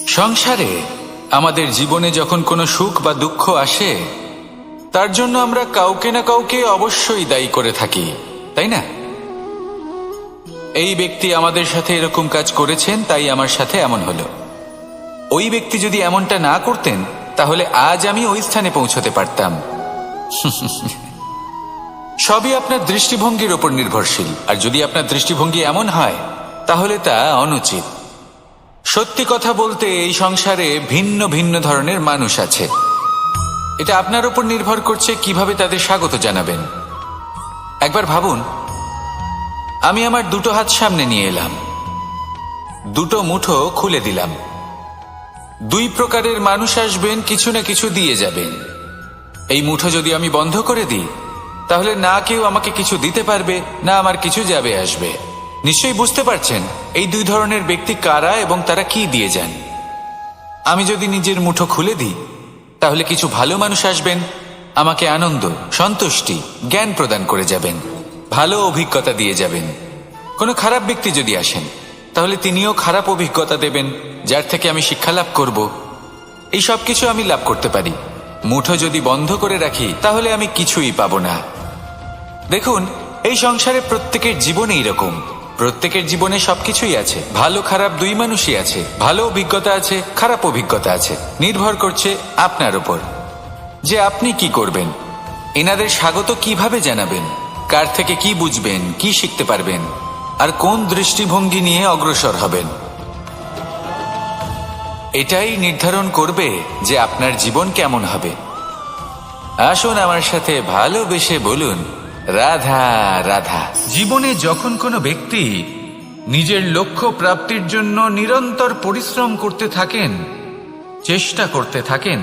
সংসারে আমাদের জীবনে যখন কোনো সুখ বা দুঃখ আসে, তার জন্য আমরা কাউকে না কাউকে অবশ্যই দায়ী করে থাকি, তাই না? এই ব্যক্তি আমাদের সাথে এরকম কাজ করেছেন, তাই আমার সাথে এমন হলো। ওই ব্যক্তি যদি এমনটা না করতেন, তাহলে আজ আমি ওই স্থানে পৌঁছতে পারতাম। সবই আপনার দৃষ্টিভঙ্গির ওপর নির্ভরশীল, আর যদি আপনার দৃষ্টিভঙ্গি এমন হয়, তাহলে তা অনুচিত। সত্যি কথা বলতে, এই সংসারে ভিন্ন ভিন্ন ধরনের মানুষ আছে। এটা আপনার উপর নির্ভর করছে কিভাবে তাদের স্বাগত জানাবেন। একবার ভাবুন, আমি আমার দুটো হাত সামনে নিয়ে এলাম, দুটো মুঠো খুলে দিলাম। দুই প্রকারের মানুষ আসবেন, কিছু না কিছু দিয়ে যাবেন। এই মুঠো যদি আমি বন্ধ করে দিই, তাহলে না কেউ আমাকে কিছু দিতে পারবে, না আমার কিছু যাবে আসবে। নিশ্চয়ই বুঝতে পারছেন এই দুই ধরনের ব্যক্তি কারা এবং তারা কি দিয়ে যান। আমি যদি নিজের মুঠো খুলে দিই, তাহলে কিছু ভালো মানুষ আসবেন, আমাকে আনন্দ, সন্তুষ্টি, জ্ঞান প্রদান করে যাবেন, ভালো অভিজ্ঞতা দিয়ে যাবেন। কোনো খারাপ ব্যক্তি যদি আসেন, তাহলে তিনিও খারাপ অভিজ্ঞতা দেবেন, যার থেকে আমি শিক্ষা লাভ করব। এই সব কিছু আমি লাভ করতে পারি। মুঠো যদি বন্ধ করে রাখি, তাহলে আমি কিছুই পাবো না। দেখুন, এই সংসারে প্রত্যেকের জীবনে এরকম। প্রত্যেকের জীবনে সবকিছুই আছে, ভালো খারাপ দুই মানুষই আছে। ভালো অভিজ্ঞতা আছে, খারাপ অভিজ্ঞতা আছে। নির্ভর করছে আপনার উপর যে আপনি কি করবেন, এনাদের স্বাগত কিভাবে জানাবেন, কার থেকে কি বুঝবেন, কি শিখতে পারবেন, আর কোন দৃষ্টিভঙ্গি নিয়ে অগ্রসর হবেন। এটাই নির্ধারণ করবে যে আপনার জীবন কেমন হবে। আসুন আমার সাথে ভালোবেসে বলুন, রাধা রাধা। জীবনে যখন কোনো ব্যক্তি নিজের লক্ষ্য প্রাপ্তির জন্য নিরন্তর পরিশ্রম করতে থাকেন, চেষ্টা করতে থাকেন,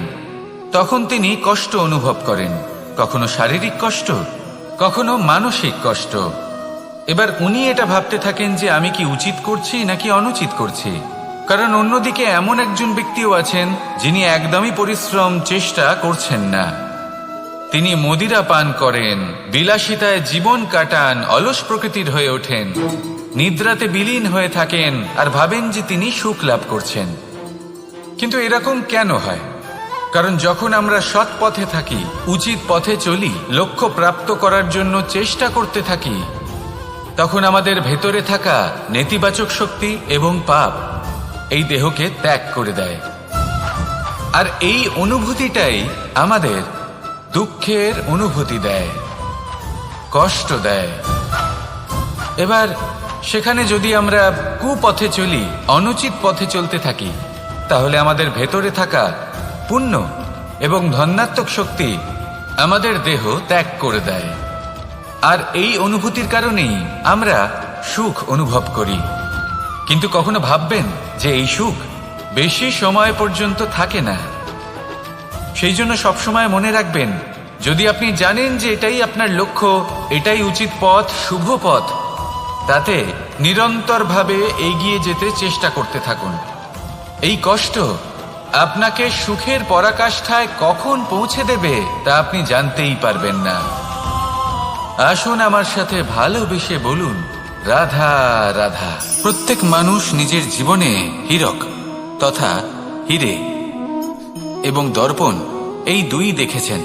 তখন তিনি কষ্ট অনুভব করেন। কখনো শারীরিক কষ্ট, কখনো মানসিক কষ্ট। এবার উনি এটা ভাবতে থাকেন যে আমি কি উচিত করছি নাকি অনুচিত করছি। কারণ অন্যদিকে এমন একজন ব্যক্তিও আছেন যিনি একদমই পরিশ্রম, চেষ্টা করছেন না। তিনি মদিরা পান করেন, বিলাসিতায় জীবন কাটান, অলস প্রকৃতির হয়ে ওঠেন, নিদ্রাতে বিলীন হয়ে থাকেন আর ভাবেন যে তিনি সুখ লাভ করছেন। কিন্তু এরকম কেন হয়? কারণ যখন আমরা সৎ পথে থাকি, উচিত পথে চলি, লক্ষ্য প্রাপ্ত করার জন্য চেষ্টা করতে থাকি, তখন আমাদের ভেতরে থাকা নেতিবাচক শক্তি এবং পাপ এই দেহকে ত্যাগ করে দেয়। আর এই অনুভূতিটাই আমাদের দুঃখের অনুভূতি দেয়, কষ্ট দেয়। এবার সেখানে যদি আমরা কুপথে চলি, অনুচিত পথে চলতে থাকি, তাহলে আমাদের ভেতরে থাকা পুণ্য এবং ধনাত্মক শক্তি আমাদের দেহ ত্যাগ করে দেয়। আর এই অনুভূতির কারণেই আমরা সুখ অনুভব করি। কিন্তু কখনো ভাববেন যে এই সুখ বেশি সময় পর্যন্ত থাকে না। সেই জন্য সবসময় মনে রাখবেন, যদি আপনি জানেন যে এটাই আপনার লক্ষ্য, এটাই উচিত পথ, শুভ পথ, তাতে নিরন্তরভাবে এগিয়ে যেতে চেষ্টা করতে থাকুন। এই কষ্ট আপনাকে সুখের পরাকাষ্ঠায় কখন পৌঁছে দেবে তা আপনি জানতেই পারবেন না। আসুন আমার সাথে ভালোবেসে বলুন, রাধা রাধা। প্রত্যেক মানুষ নিজের জীবনে হীরক তথা হীরে এবং দর্পণ এই দুই দেখেছেন।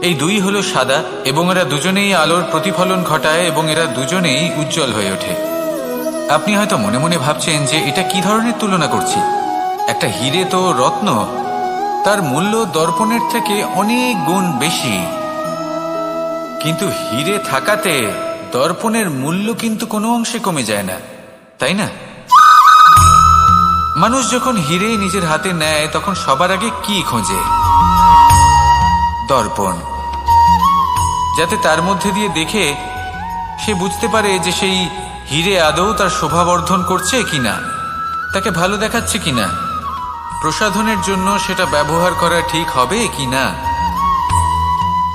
এই দুই হলো সাদা এবং এরা দুজনেই আলোর প্রতিফলন ঘটায় এবং এরা দুজনেই উজ্জ্বল হয়ে ওঠে। আপনি হয়তো মনে মনে ভাবছেন যে এটা কি ধরনের তুলনা করছি। একটা হীরে তো রত্ন, তার মূল্য দর্পণের থেকে অনেক গুণ বেশি। কিন্তু হীরে থাকাতে দর্পণের মূল্য কিন্তু কোনো অংশে কমে যায় না, তাই না? মানুষ যখন হীরে নিজের হাতে নেয়, তখন সবার আগে কি খোঁজে? দর্পণ, যাতে তার মধ্যে দিয়ে দেখে সে বুঝতে পারে যে সেই হীরে আদৌ তার শোভাবর্ধন করছে কিনা, তাকে ভালো দেখাচ্ছে কিনা, প্রসাধনের জন্য সেটা ব্যবহার করা ঠিক হবে কিনা।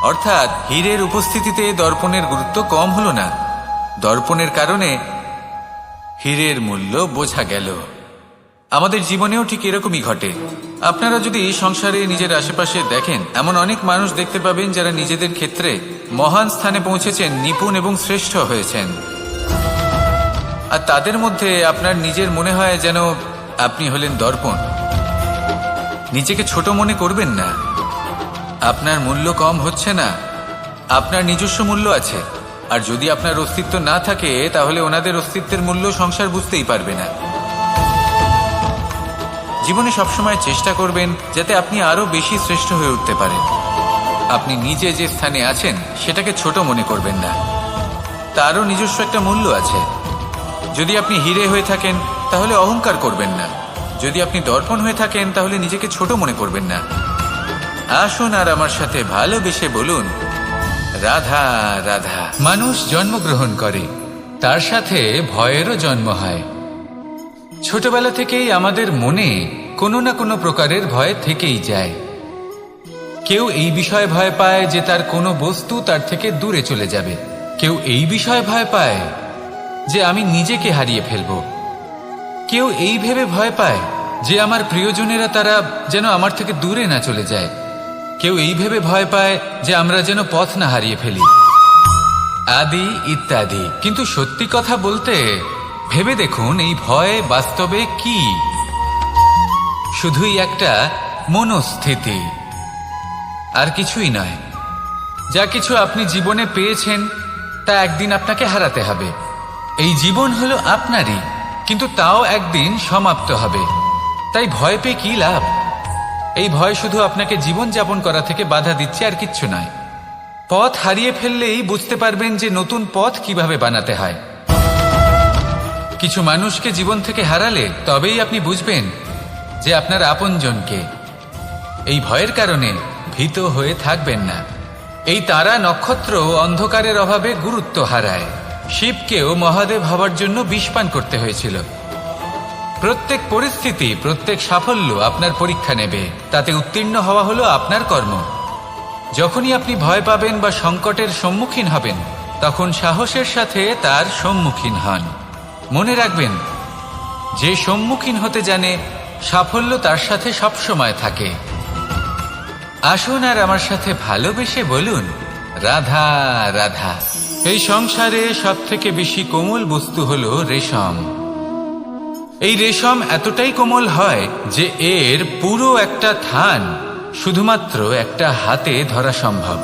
অর্থাৎ হীরের উপস্থিতিতে দর্পণের গুরুত্ব কম হলো না। দর্পণের কারণে হীরের মূল্য বোঝা গেল। আমাদের জীবনেও ঠিক এরকমই ঘটে। আপনারা যদি সংসারে নিজের আশেপাশে দেখেন, এমন অনেক মানুষ দেখতে পাবেন যারা নিজেদের ক্ষেত্রে মহান স্থানে পৌঁছেছেন, নিপুণ এবং শ্রেষ্ঠ হয়েছেন। আর তাদের মধ্যে আপনার নিজের মনে হয় যেন আপনি হলেন দর্পণ। নিজেকে ছোট মনে করবেন না। আপনার মূল্য কম হচ্ছে না, আপনার নিজস্ব মূল্য আছে। আর যদি আপনার অস্তিত্ব না থাকে তাহলে ওনাদের অস্তিত্বের মূল্য সংসার বুঝতেই পারবে না। জীবনে সবসময় চেষ্টা করবেন যাতে আপনি আরো বেশি শ্রেষ্ঠ হয়ে উঠতে পারেন। আপনি নিজে যে স্থানে আছেন সেটাকে ছোট মনে করবেন না, তারও নিজস্ব একটা মূল্য আছে। যদি আপনি হিরে হয়ে থাকেন তাহলে অহংকার করবেন না, যদি আপনি দর্পণ হয়ে থাকেন তাহলে নিজেকে ছোট মনে করবেন না। আসুন আর আমার সাথে ভালোবেসে বলুন, রাধা রাধা। মানুষ জন্মগ্রহণ করে, তার সাথে ভয়েরও জন্ম হয়। ছোটবেলা থেকেই আমাদের মনে কোনো না কোনো প্রকারের ভয় থেকেই যায়। কেউ এই বিষয়ে ভয় পায় যে তার কোনো বস্তু তার থেকে দূরে চলে যাবে, কেউ এই বিষয়ে ভয় পায় যে আমি নিজেকে হারিয়ে ফেলব, কেউ এই ভেবে ভয় পায় যে আমার প্রিয়জনেরা তারা যেন আমার থেকে দূরে না চলে যায়, কেউ এই ভেবে ভয় পায় যে আমরা যেন পথ না হারিয়ে ফেলি, আদি ইত্যাদি। কিন্তু সত্যি কথা বলতে ভেবে দেখুন, এই ভয় বাস্তবে কি? শুধুই একটা মনস্থিতি, আর কিছুই নয়। যা কিছু আপনি জীবনে পেয়েছেন তা একদিন আপনাকে হারাতে হবে। এই জীবন হলো আপনারই, কিন্তু তাও একদিন সমাপ্ত হবে। তাই ভয় পেয়ে কি লাভ? এই ভয় শুধু আপনাকে জীবন যাপন করা থেকে বাধা দিচ্ছে, আর কিচ্ছু নয়। পথ হারিয়ে ফেললেই বুঝতে পারবেন যে নতুন পথ কিভাবে বানাতে হয়। কিছু মানুষকে জীবন থেকে হারালে তবেই আপনি বুঝবেন যে আপনার আপনজনকে। এই ভয়ের কারণে ভীত হয়ে থাকবেন না। এই তারা নক্ষত্র অন্ধকারের অভাবে গুরুত্ব হারায়। শিবকেও মহাদেব হবার জন্য বিষ পান করতে হয়েছিল। প্রত্যেক পরিস্থিতি, প্রত্যেক সাফল্য আপনার পরীক্ষা নেবে, তাতে উত্তীর্ণ হওয়া হলো আপনার কর্ম। যখনই আপনি ভয় পাবেন বা সংকটের সম্মুখীন হবেন, তখন সাহসের সাথে তার সম্মুখীন হন। মনে রাখবেন, যে সম্মুখীন হতে জানে সাফল্য তার সাথে সবসময় থাকে। আসুন আর আমার সাথে ভালোবেসে বলুন, রাধা রাধা। এই সংসারে সব থেকে বেশি কোমল বস্তু হলো রেশম। এই রেশম এতটাই কোমল হয় যে এর পুরো একটা থান শুধুমাত্র একটা হাতে ধরা সম্ভব।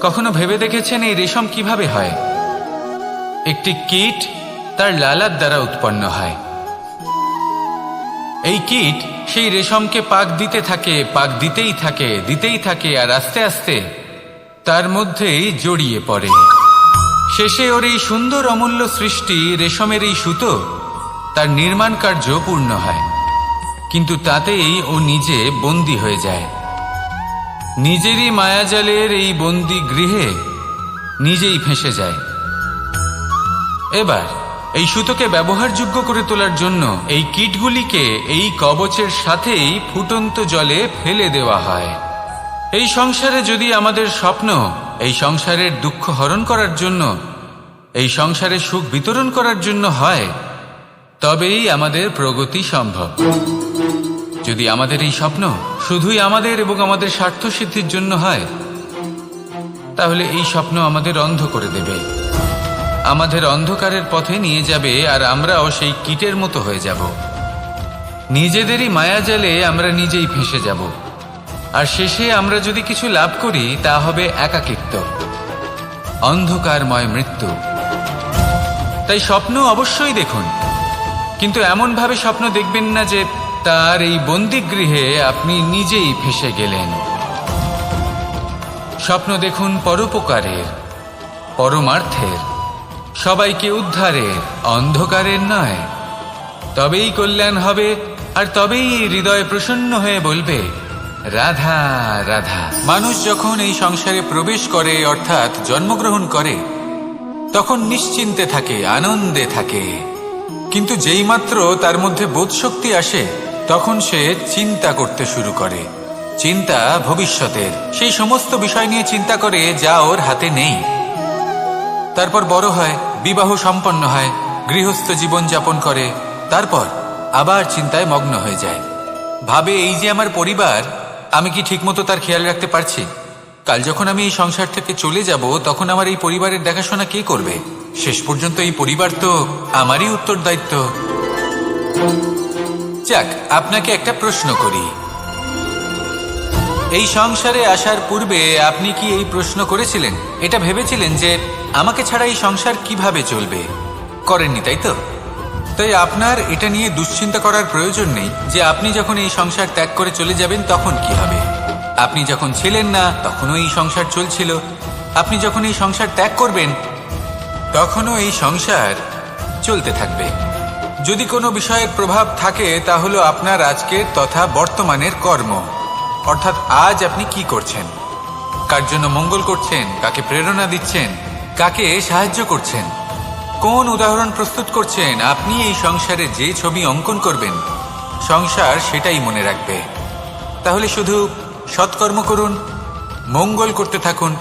কখনো ভেবে দেখেছেন এই রেশম কিভাবে হয়? একটি কীট তার লালার দ্বারা উৎপন্ন হয়। এই কীট সেই রেশমকে পাক দিতে থাকে, পাক দিতেই থাকে, দিতেই থাকে, আর আস্তে আস্তে তার মধ্যেই জড়িয়ে পড়ে। শেষে ওর এই সুন্দর অমূল্য সৃষ্টি রেশমের এই সুতো, তার নির্মাণ কার্য পূর্ণ হয়। কিন্তু তাতেই ও নিজে বন্দী হয়ে যায়। নিজেরই মায়াজালের এই বন্দী গৃহে নিজেই ফেঁসে যায়। এবার এই সুতোকে ব্যবহারযোগ্য করে তোলার জন্য এই কীটগুলিকে এই কবচের সাথেই ফুটন্ত জলে ফেলে দেওয়া হয়। এই সংসারে যদি আমাদের স্বপ্ন এই সংসারের দুঃখ হরণ করার জন্য, এই সংসারে সুখ বিতরণ করার জন্য হয়, তবেই আমাদের প্রগতি সম্ভব। যদি আমাদের এই স্বপ্ন শুধুই আমাদের এবং আমাদের স্বার্থ সিদ্ধির জন্য হয়, তাহলে এই স্বপ্ন আমাদের অন্ধ করে দেবে, আমাদের অন্ধকারের পথে নিয়ে যাবে, আর আমরাও সেই কীটের মতো হয়ে যাব। নিজেদেরই মায়াজালে আমরা নিজেই ফেঁসে যাব, আর শেষে আমরা যদি কিছু লাভ করি তা হবে একাকিত্ব, অন্ধকারময় মৃত্যু। তাই স্বপ্ন অবশ্যই দেখুন, কিন্তু এমনভাবে স্বপ্ন দেখবেন না যে তার এই বন্দিগৃহে আপনি নিজেই ফেঁসে গেলেন। স্বপ্ন দেখুন পরোপকারের, পরমার্থের, সবাইকে উদ্ধারের, অন্ধকারের নয়। তবেই কল্যাণ হবে, আর তবেই হৃদয় প্রসন্ন হয়ে বলবে, রাধা রাধা। মানুষ যখন এই সংসারে প্রবেশ করে, অর্থাৎ জন্মগ্রহণ করে, তখন নিশ্চিন্তে থাকে, আনন্দে থাকে। কিন্তু যেইমাত্র তার মধ্যে বোধশক্তি আসে, তখন সে চিন্তা করতে শুরু করে। চিন্তা ভবিষ্যতের, সেই সমস্ত বিষয় নিয়ে চিন্তা করে যা ওর হাতে নেই। তারপর বড় হয়, বিবাহ সম্পন্ন হয়, গৃহস্থ জীবন যাপন করে, তারপর আবার চিন্তায় মগ্ন হয়ে যায়। ভাবে, এই যে আমার পরিবার, আমি কি ঠিকমতো তার খেয়াল রাখতে পারছি? কাল যখন আমি এই সংসার থেকে চলে যাব, তখন আমার এই পরিবারের দেখাশোনা কে করবে? শেষ পর্যন্ত এই পরিবার তো আমারই উত্তরদায়িত্ব। যাক, আপনাকে একটা প্রশ্ন করি। এই সংসারে আসার পূর্বে আপনি কি এই প্রশ্ন করেছিলেন, এটা ভেবেছিলেন যে আমাকে ছাড়া এই সংসার কিভাবে চলবে? করেননি, তাই তো? তাই আপনার এটা নিয়ে দুশ্চিন্তা করার প্রয়োজন নেই যে আপনি যখন এই সংসার ত্যাগ করে চলে যাবেন তখন কি হবে। আপনি যখন ছিলেন না তখনও এই সংসার চলছিল, আপনি যখন এই সংসার ত্যাগ করবেন তখনও এই সংসার চলতে থাকবে। যদি কোনো বিষয়ের প্রভাব থাকে তা হলো আপনার আজকের তথা বর্তমানের কর্ম, অর্থাৎ আজ আপনি কি করছেন, কার জন্য মঙ্গল করছেন, কাকে প্রেরণা দিচ্ছেন, কাকে সাহায্য করছেন, কোন উদাহরণ প্রস্তুত করছেন। আপনি এই সংসারে যে ছবি অঙ্কন করবেন সংসার সেটাই মনে রাখবে। তাহলে শুধু সৎকর্ম করুন, মঙ্গল করতে থাকুন,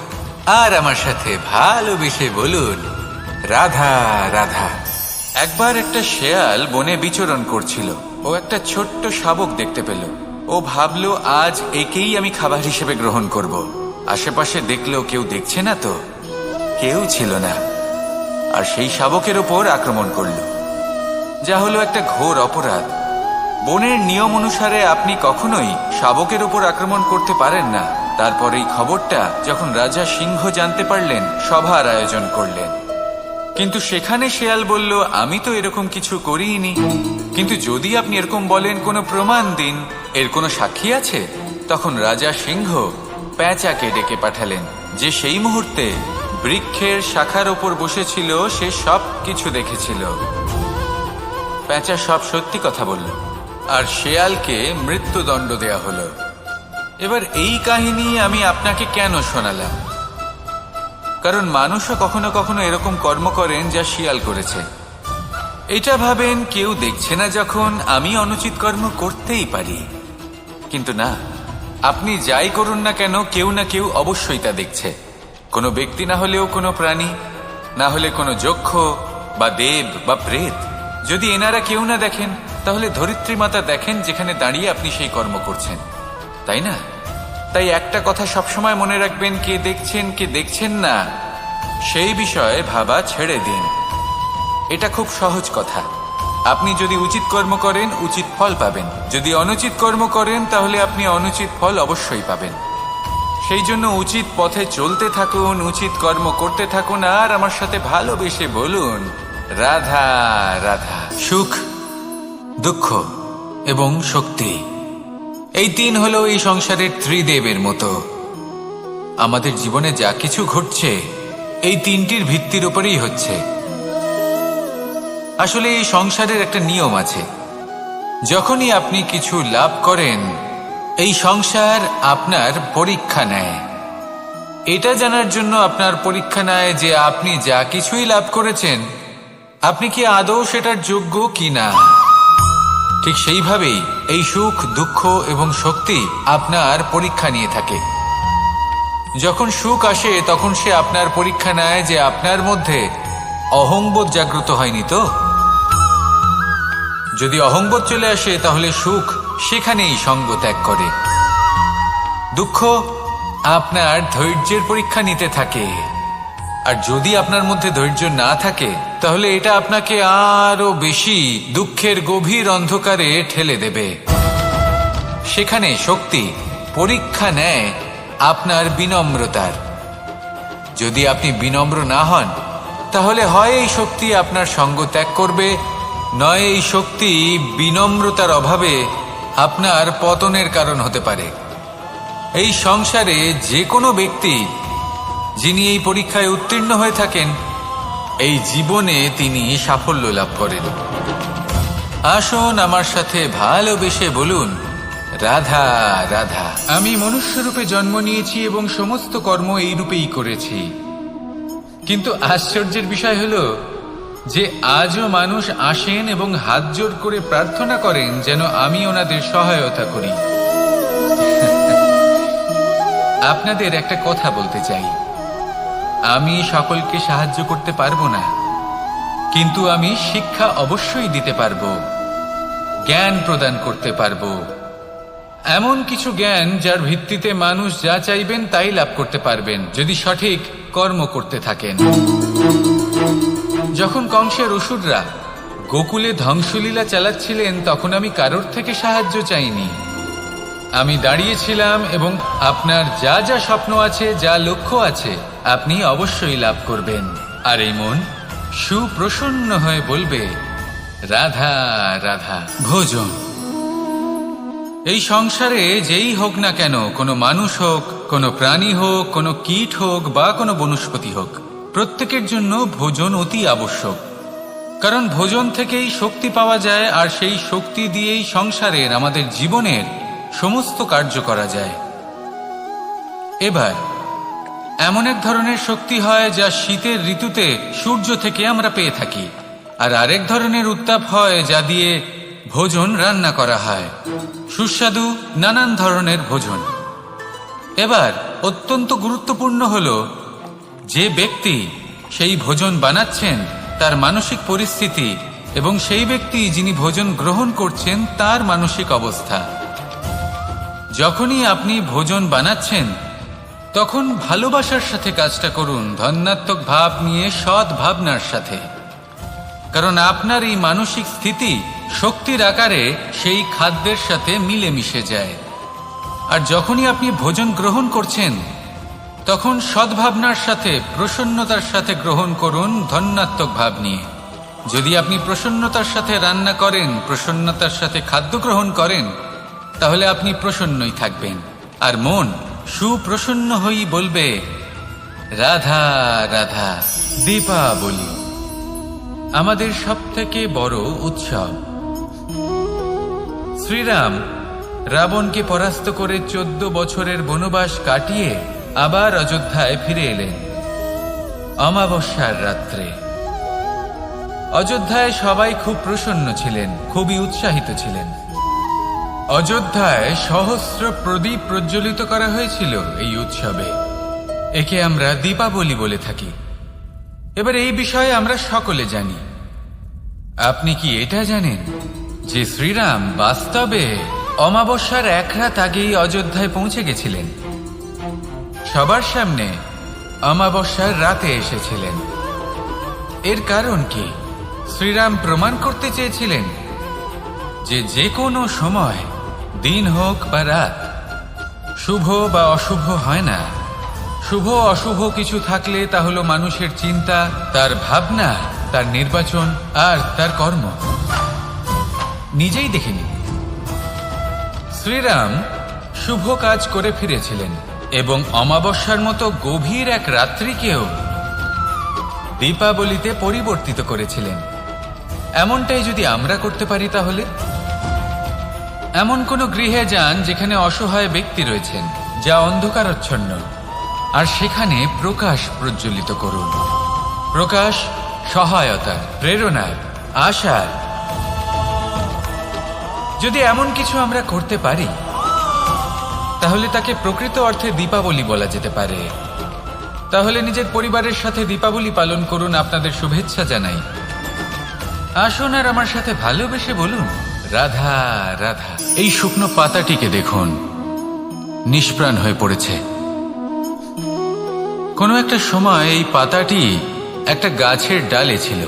আর আমার সাথে ভালোবেসে বলুন রাধা রাধা। একবার একটা শেয়াল বনে বিচরণ করছিল। ও একটা ছোট্ট শাবক দেখতে পেল। ও ভাবলো আজ একেই আমি খাবার হিসেবে গ্রহণ করব। আশেপাশে দেখলো কেউ দেখছে না তো, কেউ ছিল না, আর সেই শাবকের ওপর আক্রমণ করলো, যা হলো একটা ঘোর অপরাধ। বনের নিয়ম অনুসারে আপনি কখনোই শাবকের উপর আক্রমণ করতে পারেন না। তারপর এই খবরটা যখন রাজা সিংহ জানতে পারলেন, সভার আয়োজন করলেন। কিন্তু সেখানে শেয়াল বলল, আমি তো এরকম কিছু করিনি। কিন্তু যদি আপনি এরকম বলেন, কোনো প্রমাণ দিন, এর কোনো সাক্ষী আছে? তখন রাজা সিংহ পেঁচাকে ডেকে পাঠালেন, যে সেই মুহূর্তে বৃক্ষের শাখার ওপর বসেছিল, সে সব কিছু দেখেছিল। পেঁচা সব সত্যি কথা বলল, আর শেয়ালকে মৃত্যুদণ্ড দেয়া হলো। এবার এই কাহিনী আমি আপনাকে কেন শোনালাম? কারণ মানুষও কখনো কখনো এরকম কর্ম করেন যা শিয়াল করেছে। এটা ভাবেন কেউ দেখছে না, যখন আমি অনুচিত কর্ম করতেই পারি। কিন্তু না, আপনি যাই করুন না কেন, কেউ না কেউ অবশ্যই তা দেখছে। কোনো ব্যক্তি না হলেও কোনো প্রাণী, না হলে কোনো যক্ষ বা দেব বা প্রেত। যদি এনারা কেউ না দেখেন, তাহলে ধরিত্রী মাতা দেখেন, যেখানে দাঁড়িয়ে আপনি সেই কর্ম করছেন, তাই না? তাই একটা কথা সবসময় মনে রাখবেন, কে দেখছেন কে দেখছেন না সেই বিষয়ে ভাবা ছেড়ে দিন। এটা খুব সহজ কথা। আপনি যদি উচিত কর্ম করেন, উচিত ফল পাবেন। যদি অনুচিত কর্ম করেন, তাহলে আপনি অনুচিত ফল অবশ্যই পাবেন। সেই জন্য উচিত পথে চলতে থাকুন, উচিত কর্ম করতে থাকুন, আর আমার সাথে ভালোবেসে বলুন রাধা রাধা। সুখ, দুঃখ এবং শক্তি, এই তিন হলো এই সংসারের ত্রিদেবের মতো। আমাদের জীবনে যা কিছু ঘটছে এই তিনটির ভিত্তির উপরেই হচ্ছে। আসলে এই সংসারের একটা নিয়ম আছে, যখনই আপনি কিছু লাভ করেন, এই সংসার আপনার পরীক্ষা নেয়। এটা জানার জন্য আপনার পরীক্ষা নেয় যে আপনি যা কিছুই লাভ করেছেন, আপনি কি আদৌ সেটার যোগ্য কি না। ঠিক সেইভাবেই এই সুখ, দুঃখ এবং শক্তি আপনার পরীক্ষা নিয়ে থাকে। যখন সুখ আসে, তখন সে আপনার পরীক্ষা নেয় যে আপনার মধ্যে অহংবোধ জাগ্রত হয়নি তো। যদি অহংবোধ চলে আসে, তাহলে সুখ সেখানেই সঙ্গ ত্যাগ করে। দুঃখ আপনার ধৈর্যের পরীক্ষা নিতে থাকে, আর যদি আপনার মধ্যে ধৈর্য না থাকে, তাহলে এটা আপনাকে আরো বেশি দুঃখের গভীর অন্ধকারে ঠেলে দেবে। সেখানে শক্তি পরীক্ষা নেয় আপনার বিনম্রতার। যদি আপনি বিনম্র না হন, তাহলে হয় এই শক্তি আপনার সঙ্গ ত্যাগ করবে, নয় এই শক্তি বিনম্রতার অভাবে আপনার পতনের কারণ হতে পারে। এই সংসারে যে কোনো ব্যক্তি যিনি এই পরীক্ষায় উত্তীর্ণ হয়ে থাকেন, এই জীবনে তিনি সাফল্য লাভ করেন। আসুন আমার সাথে ভালোবেসে বলুন রাধা রাধা। আমি মনুষ্য রূপে জন্ম নিয়েছি এবং সমস্ত কর্ম এই রূপেই করেছি। কিন্তু আশ্চর্যের বিষয় হলো যে আজও মানুষ আসেন এবং হাত জোড় করে প্রার্থনা করেন যেন আমি ওনাদের সহায়তা করি। আপনাদের একটা কথা বলতে চাই, আমি সকলকে সাহায্য করতে পারবো না, কিন্তু আমি শিক্ষা অবশ্যই দিতে পারবো, জ্ঞান প্রদান করতে পারবো। এমন কিছু জ্ঞান যার ভিত্তিতে মানুষ যা চাইবেন তাই লাভ করতে পারবেন, যদি সঠিক কর্ম করতে থাকেন। যখন কংসের অসুররা গোকুলে ধ্বংসলীলা চালাচ্ছিলেন তখন আমি কারোর থেকে সাহায্য চাইনি। আমি দাঁড়িয়েছিলাম এবং আপনার যা যা স্বপ্ন আছে, যা লক্ষ্য আছে, আপনি অবশ্যই লাভ করবেন। আর এই মন সুপ্রসন্ন হয়ে বলবে, রাধা রাধা। ভোজন এই সংসারে যেই হোক না কেন, কোনো মানুষ হোক, কোনো প্রাণী হোক, কোনো কীট হোক বা কোনো বনস্পতি হোক, প্রত্যেকের জন্য ভোজন অতি আবশ্যক। কারণ ভোজন থেকেই শক্তি পাওয়া যায়, আর সেই শক্তি দিয়েই সংসারের, আমাদের জীবনের সমস্ত কার্য করা যায়। এবার এমন এক ধরনের শক্তি হয় যা শীতের ঋতুতে সূর্য থেকে আমরা পেয়ে থাকি, আর আরেক ধরনের উত্তাপ হয় যা দিয়ে ভোজন রান্না করা হয়, সুস্বাদু নানান ধরনের ভোজন। এবার অত্যন্ত গুরুত্বপূর্ণ হলো যে ব্যক্তি সেই ভোজন বানাচ্ছেন তার মানসিক পরিস্থিতি, এবং সেই ব্যক্তি যিনি ভোজন গ্রহণ করছেন তার মানসিক অবস্থা। যখনই আপনি ভোজন বানাচ্ছেন তখন ভালোবাসার সাথে কাজটা করুন, ধন্যাত্মক ভাব নিয়ে, সৎ ভাবনার সাথে। কারণ আপনার এই মানসিক স্থিতি শক্তির আকারে সেই খাদ্যের সাথে মিলেমিশে যায়। আর যখনই আপনি ভোজন গ্রহণ করছেন তখন সদ্ভাবনার সাথে, প্রসন্নতার সাথে গ্রহণ করুন, ধন্যাত্মক ভাব নিয়ে। যদি আপনি প্রসন্নতার সাথে রান্না করেন, প্রসন্নতার সাথে খাদ্য গ্রহণ করেন, তাহলে আপনি প্রসন্নই থাকবেন। আর মন সুপ্রসন্ন হয়েই বলবে, রাধা রাধা। দীপাবলি আমাদের সবথেকে বড় উৎসব। শ্রীরাম রাবণকে পরাস্ত করে 14 বছরের বনবাস কাটিয়ে আবার অযোধ্যায় ফিরে এলেন অমাবস্যার রাত্রে। অযোধ্যায় সবাই খুব প্রসন্ন ছিলেন, খুবই উৎসাহিত ছিলেন। অযোধ্যায় সহস্র প্রদীপ প্রজ্বলিত করা হয়েছিল এই উৎসবে। একে আমরা দীপাবলি বলে থাকি। এবার এই বিষয়ে আমরা সকলে জানি। আপনি কি এটা জানেন যে শ্রীরাম বাস্তবে অমাবস্যার এক রাত আগেই অযোধ্যায় পৌঁছে গেছিলেন? সবার সামনে অমাবস্যার রাতে এসেছিলেন। এর কারণ কি? শ্রীরাম প্রমাণ করতে চেয়েছিলেন যে যে কোনো সময়, দিন হোক বা রাত, শুভ বা অশুভ হয় না। শুভ অশুভ কিছু থাকলে তা হলো মানুষের চিন্তা, তার ভাবনা, তার নির্বাচন আর তার কর্ম। নিজেই দেখে নিন, শ্রীরাম শুভ কাজ করে ফিরেছিলেন এবং অমাবস্যার মতো গভীর এক রাত্রিকেও দীপাবলিতে পরিবর্তিত করেছিলেন। এমনটাই যদি আমরা করতে পারি, তাহলে এমন কোন গৃহে যান যেখানে অসহায় ব্যক্তি রয়েছেন, যা অন্ধকারাচ্ছন্ন, আর সেখানে প্রকাশ প্রজ্বলিত করুন। প্রকাশ সহায়তার, প্রেরণার, আশার। যদি এমন কিছু আমরা করতে পারি তাহলে তাকে প্রকৃত অর্থে দীপাবলি বলা যেতে পারে। তাহলে নিজের পরিবারের সাথে দীপাবলি পালন করুন। আপনাদের শুভেচ্ছা জানাই। আসুন আর আমার সাথে ভালোবেসে বলুন, রাধা রাধা। এই শুকনো পাতাটিকে দেখুন, নিষ্প্রাণ হয়ে পড়েছে। কোনো একটা সময় এই পাতাটি একটা গাছের ডালে ছিল।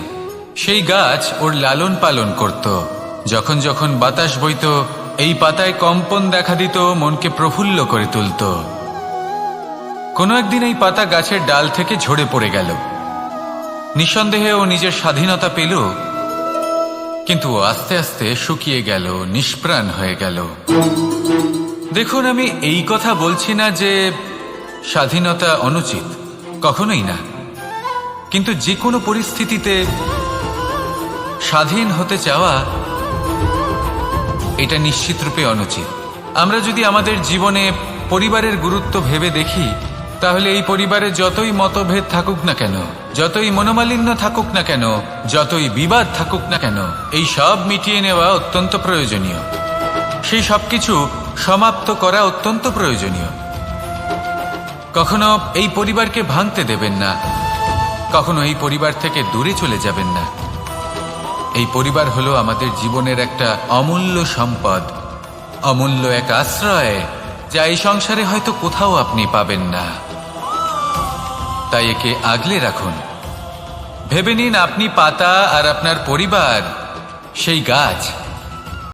সেই গাছ ওর লালন পালন করত। যখন যখন বাতাস বইত, এই পাতায় কম্পন দেখা দিত, মনকে প্রফুল্ল করে তুলত। কোনো একদিন এই পাতা গাছের ডাল থেকে ঝরে পড়ে গেল। নিঃসন্দেহে ও নিজের স্বাধীনতা পেল, কিন্তু আস্তে আস্তে শুকিয়ে গেল, নিষ্প্রাণ হয়ে গেল। দেখুন, আমি এই কথা বলছি না যে স্বাধীনতা অনুচিত, কখনোই না। কিন্তু যে কোনো পরিস্থিতিতে স্বাধীন হতে চাওয়া, এটা নিশ্চিতরূপে অনুচিত। আমরা যদি আমাদের জীবনে পরিবারের গুরুত্ব ভেবে দেখি, তাহলে এই পরিবারে যতই মতভেদ থাকুক না কেন, যতই মনোমালিন্য থাকুক না কেন, যতই বিবাদ থাকুক না কেন, এই সব মিটিয়ে নেওয়া অত্যন্ত প্রয়োজনীয়। সেই সবকিছু সমাপ্ত করা অত্যন্ত প্রয়োজনীয়। কখনো এই পরিবারকে ভাঙতে দেবেন না, কখনো এই পরিবার থেকে দূরে চলে যাবেন না। এই পরিবার হলো আমাদের জীবনের একটা অমূল্য সম্পদ, অমূল্য এক আশ্রয়, যা এই সংসারে হয়তো কোথাও আপনি পাবেন না। তাই একে আগলে রাখুন। ভেবে নিন, আপনি পাতা আর আপনার পরিবার সেই গাছ